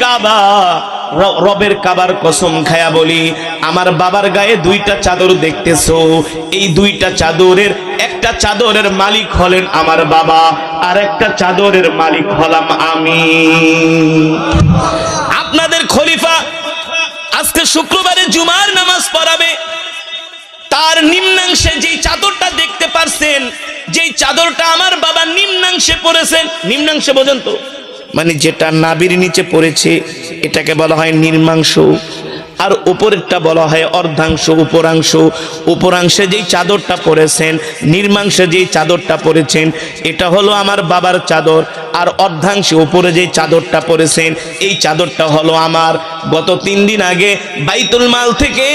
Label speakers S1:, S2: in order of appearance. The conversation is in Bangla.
S1: কাবা, রবের কাবার কসম খায়া বলি, আমার বাবার গায়ে দুইটা চাদর দেখতেছো, এই দুইটা চাদরের একটা চাদরের মালিক হলেন আমার বাবা, আর একটা চাদরের মালিক হলাম আমি। আপনাদের খলিফা আজকে শুক্রবারে জুমার নামাজ পড়াবে, তার নিম্নাংশে যেই চাদরটা দেখতে পারছেন, যেই চাদরটা আমার বাবা নিম্নাংশে পড়েছেন, নিম্নাংশে বোঝেন তো, মানে যেটা নাভির নিচে পড়েছে এটাকে বলা হয় নিম্নাংশ, আর উপরেরটা বলা হয় অর্ধাংশ, উপরাংশ। উপরাংশে যেই চাদরটা পরেছেন, নিম্নাংশে যেই চাদরটা পরেছেন, এটা হলো আমার বাবার চাদর, আর অর্ধাংশে উপরে যেই চাদরটা পরেছেন এই চাদরটা হলো আমার। গত 3 দিন আগে বাইতুল মাল থেকে